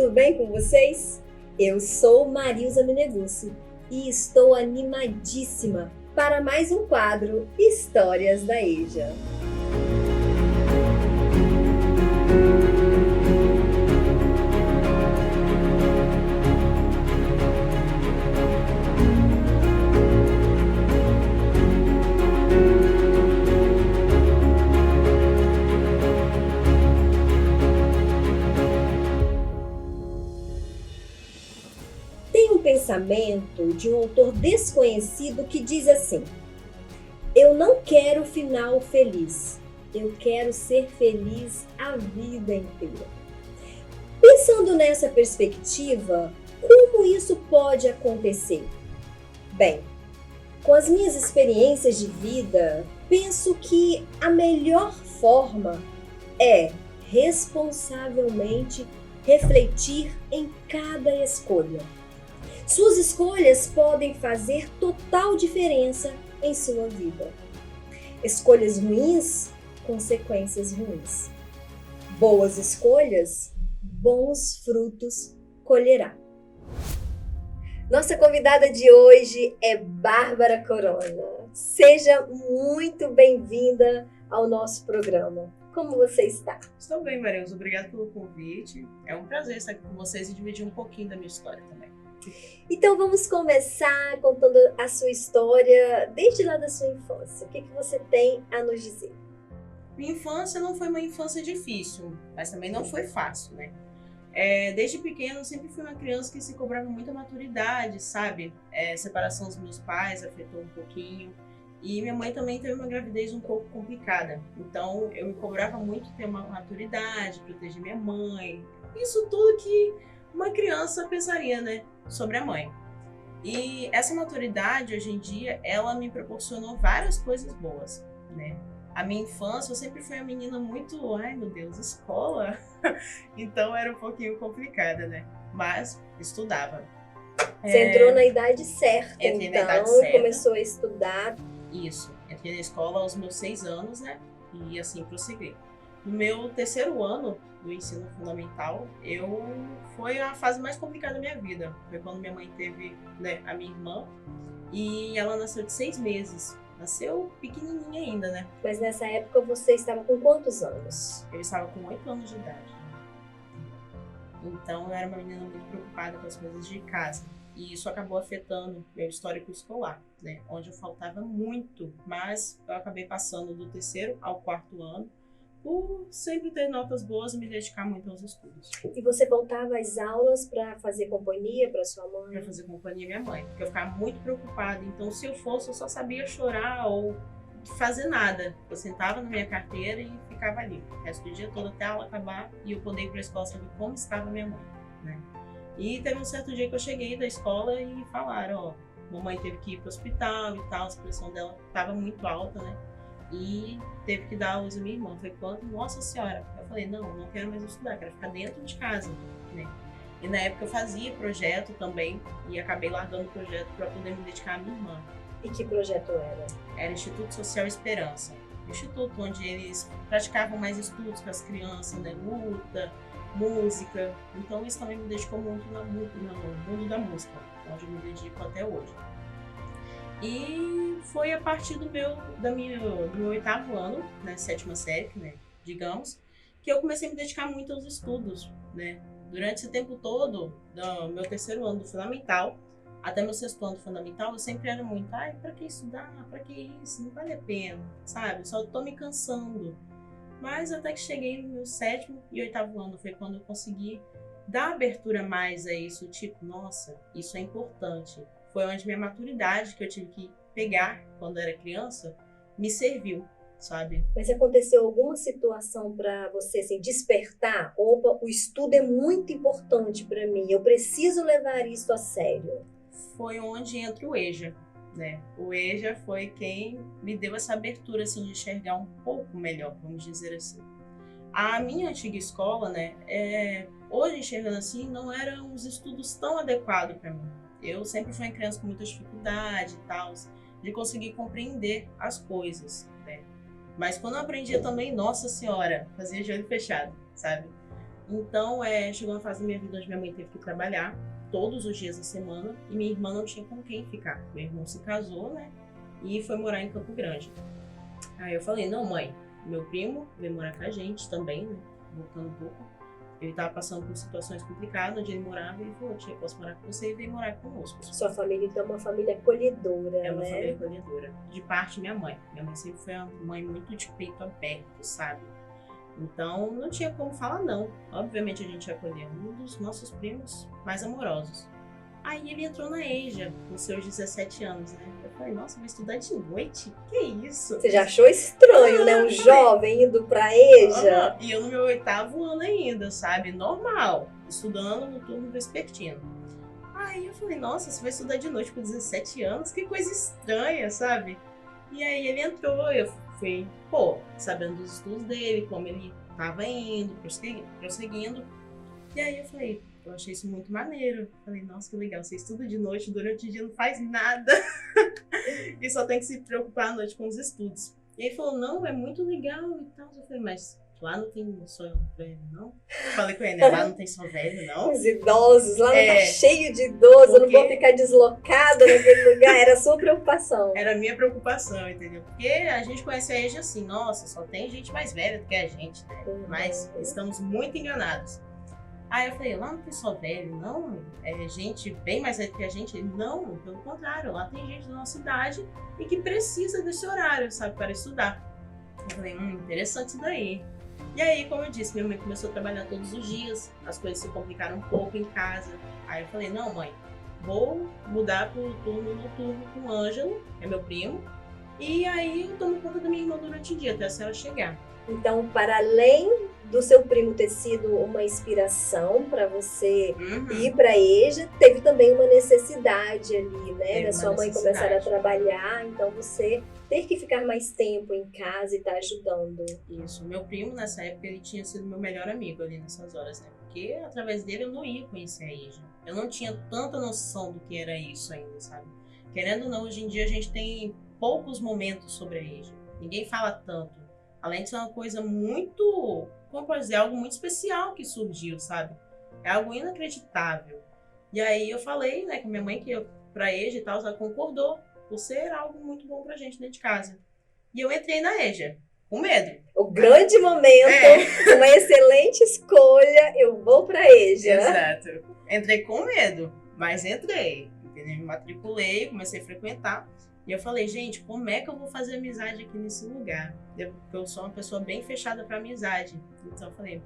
tudo bem com vocês? Eu sou Marilza Meneguzzi e estou animadíssima para mais um quadro Histórias da EJA. Pensamento de um autor desconhecido que diz assim: eu não quero final feliz, eu quero ser feliz a vida inteira. Pensando nessa perspectiva, como isso pode acontecer? Bem, com as minhas experiências de vida, penso que a melhor forma é responsavelmente refletir em cada escolha. Suas escolhas podem fazer total diferença em sua vida. Escolhas ruins, consequências ruins. Boas escolhas, bons frutos colherá. Nossa convidada de hoje é Bárbara Corona. Seja muito bem-vinda ao nosso programa. Como você está? Estou bem, Marilza. Obrigada pelo convite. É um prazer estar aqui com vocês e dividir um pouquinho da minha história também. Então vamos começar contando a sua história desde lá da sua infância. O que você tem a nos dizer? Minha infância não foi uma infância difícil, mas também não foi fácil, né? Desde pequeno eu sempre fui uma criança que se cobrava muita maturidade, sabe? Separação dos meus pais afetou um pouquinho. E minha mãe também teve uma gravidez um pouco complicada. Então eu me cobrava muito ter uma maturidade, proteger minha mãe. Isso tudo que uma criança pensaria, né, sobre a mãe. E essa maturidade, hoje em dia, ela me proporcionou várias coisas boas, né? A minha infância, eu sempre fui uma menina muito, ai meu Deus, escola. Então era um pouquinho complicada, né? Mas estudava. Você entrou na idade certa, Entrei então, na idade certa. E começou a estudar. Isso, entrei na escola aos meus 6 anos, né? E assim prossegui. No meu terceiro ano do ensino fundamental, foi a fase mais complicada da minha vida. Foi quando minha mãe teve, né, a minha irmã, e ela nasceu de 6 meses. Nasceu pequenininha ainda, né? Mas nessa época você estava com quantos anos? Eu estava com 8 anos de idade. Então eu era uma menina muito preocupada com as coisas de casa. E isso acabou afetando meu histórico escolar, né? Onde eu faltava muito, mas eu acabei passando do terceiro ao quarto ano, por sempre ter notas boas e me dedicar muito aos estudos. E você voltava às aulas para fazer companhia para sua mãe? Para fazer companhia à minha mãe, porque eu ficava muito preocupada. Então, se eu fosse, eu só sabia chorar ou fazer nada. Eu sentava na minha carteira e ficava ali, o resto do dia todo até a aula acabar e eu poder ir para a escola saber como estava minha mãe, né? E teve um certo dia que eu cheguei da escola e falaram, mamãe teve que ir para o hospital e tal, a pressão dela estava muito alta, né? E teve que dar a luz à minha irmã. Foi quando, nossa senhora, eu falei, não quero mais estudar, quero ficar dentro de casa, né? E na época eu fazia projeto também e acabei largando o projeto para poder me dedicar à minha irmã. E que projeto era? Era Instituto Social Esperança. Instituto onde eles praticavam mais estudos com as crianças, né? Luta, música. Então isso também me dedicou muito no mundo da música, onde eu me dedico até hoje. E foi a partir do meu 8º ano, né, 7ª série, né, digamos, que eu comecei a me dedicar muito aos estudos, né. Durante esse tempo todo, do meu terceiro ano do fundamental até meu 6º ano do fundamental, eu sempre era muito, pra que estudar? Pra que isso? Não vale a pena, sabe? Só tô me cansando. Mas até que cheguei no meu 7º e 8º ano, foi quando eu consegui dar abertura mais a isso, tipo, nossa, isso é importante. Foi onde minha maturidade, que eu tive que pegar quando era criança, me serviu, sabe? Mas aconteceu alguma situação para você assim, despertar? Opa, o estudo é muito importante para mim, eu preciso levar isso a sério. Foi onde entra o EJA, né? O EJA foi quem me deu essa abertura, assim, de enxergar um pouco melhor, vamos dizer assim. A minha antiga escola, né, hoje enxergando assim, não eram os estudos tão adequados para mim. Eu sempre fui uma criança com muita dificuldade e tal, de conseguir compreender as coisas, né? Mas quando eu aprendia também, nossa senhora, fazia de olho fechado, sabe? Então, chegou uma fase da minha vida onde minha mãe teve que trabalhar todos os dias da semana e minha irmã não tinha com quem ficar. Meu irmão se casou, né? E foi morar em Campo Grande. Aí eu falei, não, mãe, meu primo veio morar com a gente também, né? Voltando um pouco. Ele tava passando por situações complicadas onde ele morava e ele falou, tia, posso morar com você e veio morar conosco. Sua família, então, é uma família acolhedora, É uma né? família acolhedora. De parte, minha mãe. Minha mãe sempre foi uma mãe muito de peito aberto, sabe? Então, não tinha como falar não. Obviamente, a gente acolheu um dos nossos primos mais amorosos. Aí ele entrou na EJA, com seus 17 anos, né? Eu falei, nossa, vai estudar de noite? Que isso? Você já achou estranho, né? Um jovem indo pra EJA. E eu no meu 8º ano ainda, sabe? Normal. Estudando no turno vespertino. Aí eu falei, nossa, você vai estudar de noite com 17 anos? Que coisa estranha, sabe? E aí ele entrou, eu fui, sabendo dos estudos dele, como ele tava indo, prosseguindo. E aí eu falei, eu achei isso muito maneiro. Falei, nossa, que legal, você estuda de noite, durante o dia não faz nada. E só tem que se preocupar à noite com os estudos. E ele falou, não, é muito legal e tal. Eu falei, mas lá não tem só velho, não? Falei com ele, né? Lá não tem só velho, não? Os idosos, lá não tá cheio de idosos, eu não vou ficar deslocada naquele lugar. Era a sua preocupação. Era a minha preocupação, entendeu? Porque a gente conhece a EJA assim, nossa, só tem gente mais velha do que a gente, né? Mas estamos muito enganados. Aí eu falei, lá não tem só velho, não? É gente bem mais velha que a gente? Ele, não, pelo contrário, lá tem gente da nossa idade e que precisa desse horário, sabe, para estudar. Eu falei, interessante isso daí. E aí, como eu disse, minha mãe começou a trabalhar todos os dias, as coisas se complicaram um pouco em casa. Aí eu falei, não, mãe, vou mudar pro turno noturno com o Ângelo, que é meu primo, e aí eu tomo conta da minha irmã durante o dia, até a senhora chegar. Então, para além do seu primo ter sido uma inspiração para você ir para a EJA, teve também uma necessidade ali, né? Da sua mãe começar a trabalhar, então você ter que ficar mais tempo em casa e estar ajudando. Isso. Meu primo, nessa época, ele tinha sido meu melhor amigo ali nessas horas, né? Porque através dele eu não ia conhecer a EJA. Eu não tinha tanta noção do que era isso ainda, sabe? Querendo ou não, hoje em dia a gente tem poucos momentos sobre a EJA. Ninguém fala tanto. Além de ser uma coisa muito, como pode dizer, algo muito especial que surgiu, sabe? É algo inacreditável. E aí eu falei, né, com minha mãe que eu, pra EJA e tal, ela concordou por ser algo muito bom pra gente dentro de casa. E eu entrei na EJA, com medo. O grande momento, uma excelente escolha, eu vou pra EJA. Exato. Entrei com medo, mas entrei. Entendeu? Me matriculei, comecei a frequentar. E eu falei, gente, como é que eu vou fazer amizade aqui nesse lugar? Eu sou uma pessoa bem fechada para amizade. Então eu falei,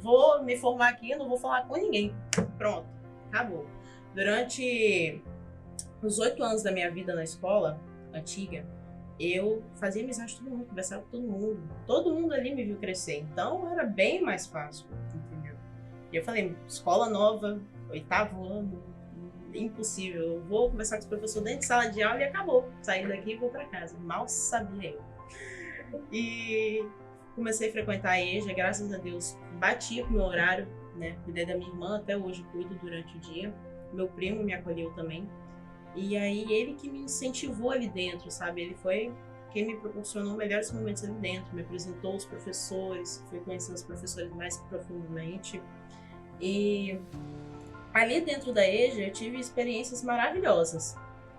vou me formar aqui, eu não vou falar com ninguém. Pronto, acabou. Durante os 8 anos da minha vida na escola antiga, eu fazia amizade com todo mundo, conversava com todo mundo. Todo mundo ali me viu crescer, então era bem mais fácil, entendeu? E eu falei, escola nova, 8º ano, impossível, eu vou conversar com os professores dentro de sala de aula e acabou. Saí daqui e vou para casa. Mal sabia eu. E comecei a frequentar a EJA, graças a Deus, batia com o meu horário, né? Cuidei da minha irmã, até hoje cuido durante o dia. Meu primo me acolheu também. E aí ele que me incentivou ali dentro, sabe? Ele foi quem me proporcionou melhores momentos ali dentro, me apresentou os professores, fui conhecendo os professores mais profundamente. E ali dentro da EJA eu tive experiências maravilhosas.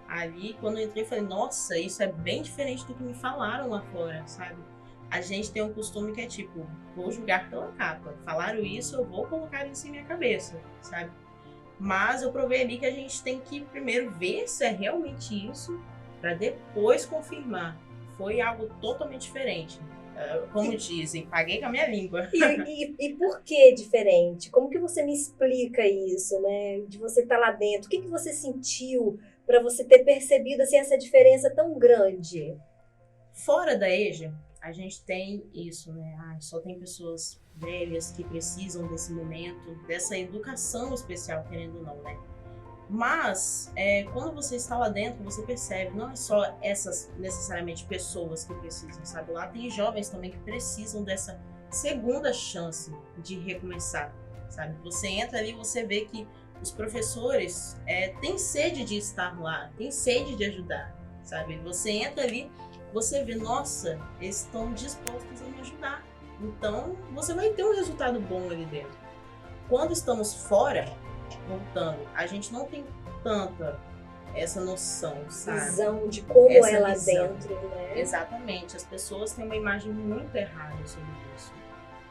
Ali, quando eu entrei, eu falei, nossa, isso é bem diferente do que me falaram lá fora, sabe? A gente tem um costume que é tipo, vou julgar pela capa. Falaram isso, eu vou colocar isso em minha cabeça, sabe? Mas eu provei ali que a gente tem que primeiro ver se é realmente isso, para depois confirmar. Foi algo totalmente diferente. Como dizem, paguei com a minha língua. E por que diferente? Como que você me explica isso, né? De você estar lá dentro. O que você sentiu para você ter percebido assim, essa diferença tão grande? Fora da EJA, a gente tem isso, né? Só tem pessoas velhas que precisam desse momento, dessa educação especial, querendo ou não, né? Mas, quando você está lá dentro, você percebe, não é só essas, necessariamente, pessoas que precisam, sabe? Lá tem jovens também que precisam dessa segunda chance de recomeçar, sabe? Você entra ali e você vê que os professores têm sede de estar lá, têm sede de ajudar, sabe? Você entra ali, você vê, nossa, eles estão dispostos a me ajudar. Então, você vai ter um resultado bom ali dentro. quando estamos fora, voltando, a gente não tem tanta essa noção, sabe? Visão de como Essa é lá visão. dentro, né? Exatamente. As pessoas têm uma imagem muito errada sobre isso.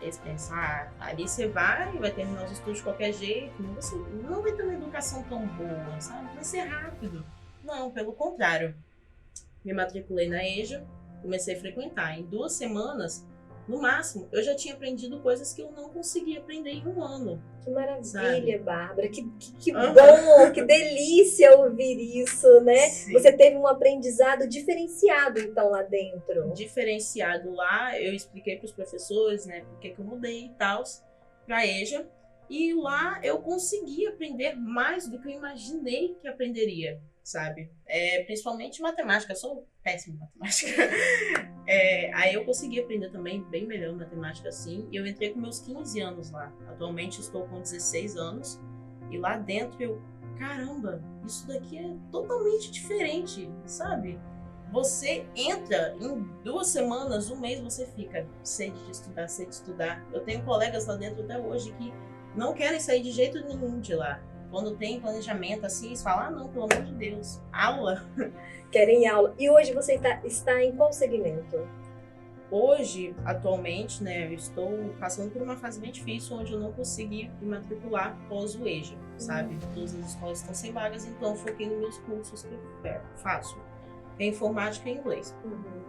Eles pensam, ali você vai terminar os estudos de qualquer jeito, você não vai ter uma educação tão boa, sabe? Vai ser rápido. Não, pelo contrário. Me matriculei na EJA, comecei a frequentar. Em 2 semanas, no máximo, eu já tinha aprendido coisas que eu não conseguia aprender em 1 ano. Que maravilha, sabe? Bárbara. Que bom, que delícia ouvir isso, né? Sim. Você teve um aprendizado diferenciado, então, lá dentro. Diferenciado lá, eu expliquei para os professores, né, porque que eu mudei e tal, para a EJA. E lá eu consegui aprender mais do que eu imaginei que aprenderia, sabe? Principalmente matemática, eu sou péssima em matemática. Aí eu consegui aprender também bem melhor matemática, assim. E eu entrei com meus 15 anos lá. Atualmente estou com 16 anos. E lá dentro caramba, isso daqui é totalmente diferente, sabe? Você entra, em 2 semanas, 1 mês, você fica sede de estudar. Eu tenho colegas lá dentro até hoje que não querem sair de jeito nenhum de lá. Quando tem planejamento assim, eles falam, não, pelo amor de Deus, aula. Querem aula. E hoje você está em qual segmento? Hoje, atualmente, né, eu estou passando por uma fase bem difícil, onde eu não consegui me matricular pós o EJA, sabe? Todas as escolas estão sem vagas, então eu foquei nos meus cursos que eu faço. É informática e inglês.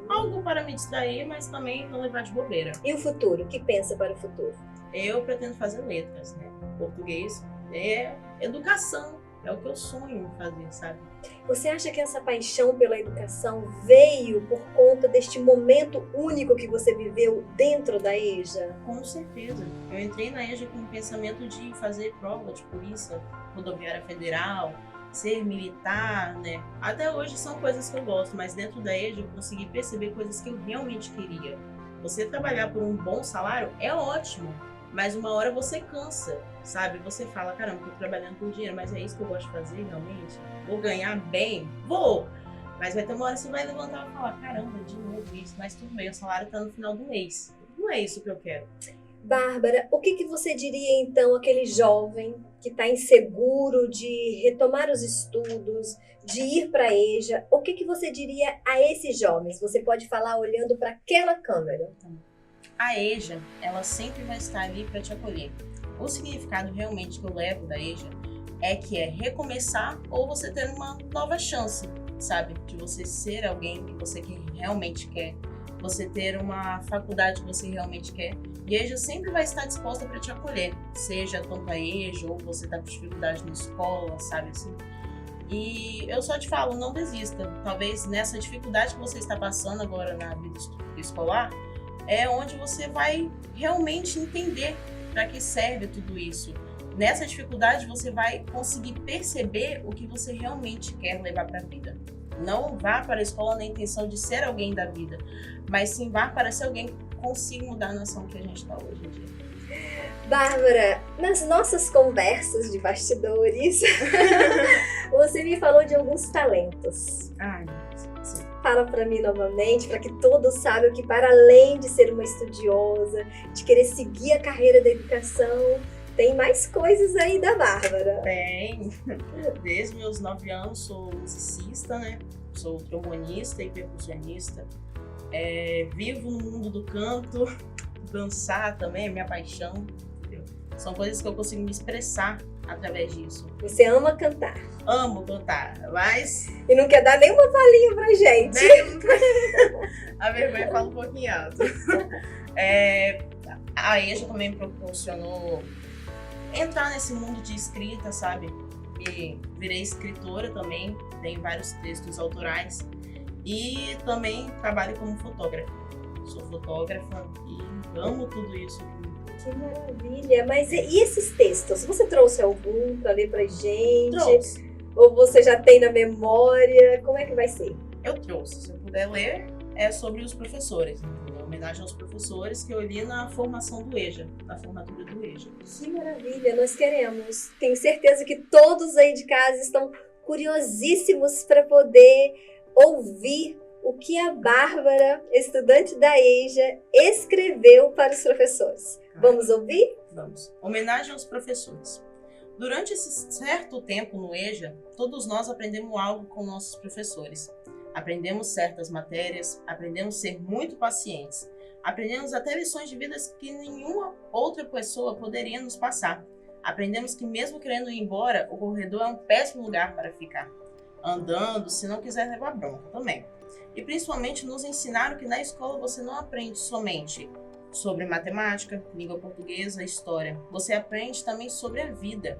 Algo para me distrair, mas também não levar de bobeira. E o futuro? O que pensa para o futuro? Eu pretendo fazer letras, né? Português é educação, é o que eu sonho em fazer, sabe? Você acha que essa paixão pela educação veio por conta deste momento único que você viveu dentro da EJA? Com certeza. Eu entrei na EJA com o pensamento de fazer prova de polícia rodoviária federal, ser militar, né? Até hoje são coisas que eu gosto, mas dentro da EJA eu consegui perceber coisas que eu realmente queria. Você trabalhar por um bom salário é ótimo, mas uma hora você cansa, sabe? Você fala, caramba, tô trabalhando por dinheiro, mas é isso que eu gosto de fazer realmente? Vou ganhar bem? Vou! Mas vai ter uma hora que você vai levantar e falar, caramba, de novo isso, mas tudo bem, o salário tá no final do mês. Não é isso que eu quero. Bárbara, o que você diria então àquele jovem que está inseguro de retomar os estudos, de ir para a EJA? O que você diria a esses jovens? Você pode falar olhando para aquela câmera. A EJA, ela sempre vai estar ali para te acolher. O significado realmente que eu levo da EJA que é recomeçar ou você ter uma nova chance, sabe? De você ser alguém que você realmente quer, você ter uma faculdade que você realmente quer. E a EJA sempre vai estar disposta para te acolher, seja tanto a EJA ou você tá com dificuldade na escola, sabe assim? E eu só te falo, não desista. Talvez nessa dificuldade que você está passando agora na vida escolar, é onde você vai realmente entender para que serve tudo isso. Nessa dificuldade você vai conseguir perceber o que você realmente quer levar para a vida. Não vá para a escola na intenção de ser alguém da vida, mas sim vá para ser alguém que consiga mudar a nação que a gente está hoje em dia. Bárbara, nas nossas conversas de bastidores, você me falou de alguns talentos. Ai, sim. Fala para mim novamente, para que todos saibam que para além de ser uma estudiosa, de querer seguir a carreira da educação, tem mais coisas aí da Bárbara. Tem. Desde meus 9 anos sou musicista, né? Sou trombonista e percussionista. Vivo no mundo do canto, dançar também é minha paixão. Entendeu? São coisas que eu consigo me expressar através disso. Você ama cantar. Amo cantar, mas... E não quer dar nenhuma palhinha pra gente. A vergonha fala um pouquinho alto. A EJA também me proporcionou entrar nesse mundo de escrita, sabe? E virei escritora também, tenho vários textos autorais. E também trabalho como fotógrafa. Sou fotógrafa e amo tudo isso. Que maravilha! Mas e esses textos? Você trouxe algum para ler pra gente? Trouxe. Ou você já tem na memória? Como é que vai ser? Eu trouxe. Se eu puder ler, é sobre os professores, entendeu? Homenagem aos professores que eu li na formação do EJA, na formatura do EJA. Que maravilha! Nós queremos. Tenho certeza que todos aí de casa estão curiosíssimos para poder ouvir o que a Bárbara, estudante da EJA, escreveu para os professores. Vamos ouvir? Vamos. Homenagem aos professores. Durante esse certo tempo no EJA, todos nós aprendemos algo com nossos professores. Aprendemos certas matérias, aprendemos a ser muito pacientes. Aprendemos até lições de vida que nenhuma outra pessoa poderia nos passar. Aprendemos que mesmo querendo ir embora, o corredor é um péssimo lugar para ficar. Andando, se não quiser levar bronca também. E principalmente nos ensinaram que na escola você não aprende somente sobre matemática, língua portuguesa, história. Você aprende também sobre a vida.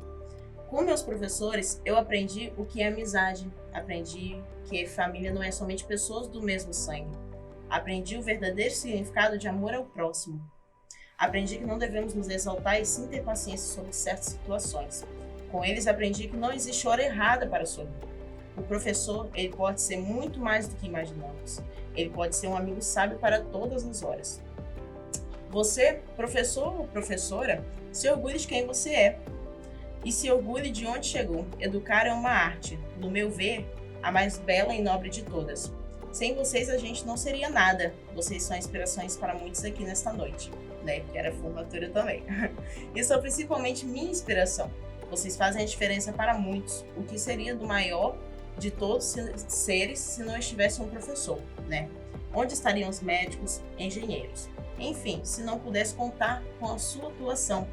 Com meus professores, eu aprendi o que é amizade. Aprendi que família não é somente pessoas do mesmo sangue. Aprendi o verdadeiro significado de amor ao próximo. Aprendi que não devemos nos exaltar e sim ter paciência sobre certas situações. Com eles, aprendi que não existe hora errada para a sua vida. O professor, ele pode ser muito mais do que imaginamos. Ele pode ser um amigo sábio para todas as horas. Você, professor ou professora, se orgulhe de quem você é. E se orgulhe de onde chegou. Educar é uma arte, no meu ver, a mais bela e nobre de todas. Sem vocês, a gente não seria nada. Vocês são inspirações para muitos aqui nesta noite, né? Que era formatura também. E são principalmente minha inspiração. Vocês fazem a diferença para muitos. O que seria do maior de todos os seres se não estivesse um professor, né? Onde estariam os médicos, engenheiros? Enfim, se não pudesse contar com a sua atuação.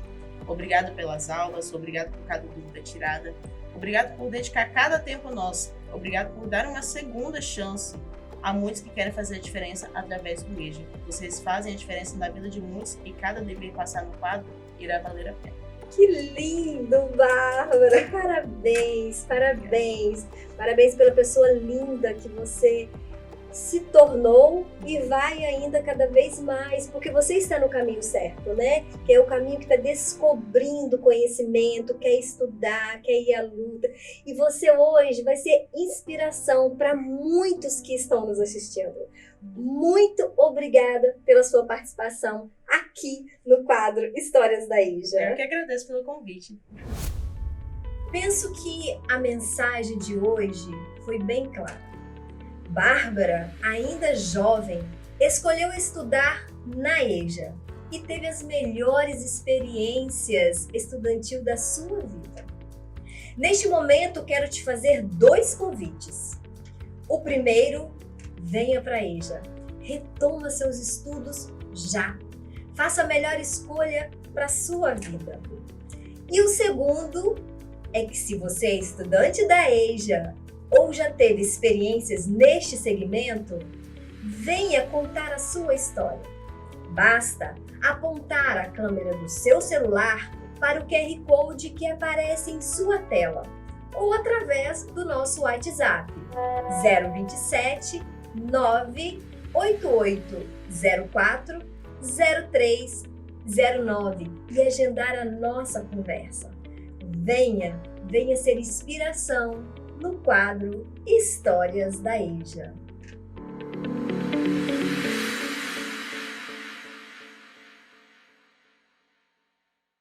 Obrigado pelas aulas, obrigado por cada dúvida tirada, obrigado por dedicar cada tempo a nós, obrigado por dar uma segunda chance a muitos que querem fazer a diferença através do EJA. Vocês fazem a diferença na vida de muitos e cada dia que passar no quadro irá valer a pena. Que lindo, Bárbara! Parabéns, parabéns! Parabéns pela pessoa linda que você se tornou e vai ainda cada vez mais, porque você está no caminho certo, né? Que é o caminho que está descobrindo conhecimento, quer estudar, quer ir à luta. E você hoje vai ser inspiração para muitos que estão nos assistindo. Muito obrigada pela sua participação aqui no quadro Histórias da EJA. Eu que agradeço pelo convite. Penso que a mensagem de hoje foi bem clara. Bárbara, ainda jovem, escolheu estudar na EJA e teve as melhores experiências estudantil da sua vida. Neste momento, quero te fazer 2 convites. O primeiro, venha para a EJA. Retoma seus estudos já. Faça a melhor escolha para a sua vida. E o segundo é que se você é estudante da EJA ou já teve experiências neste segmento, venha contar a sua história. Basta apontar a câmera do seu celular para o QR Code que aparece em sua tela ou através do nosso WhatsApp 027 98804 0309 e agendar a nossa conversa. Venha ser inspiração no quadro Histórias da EJA.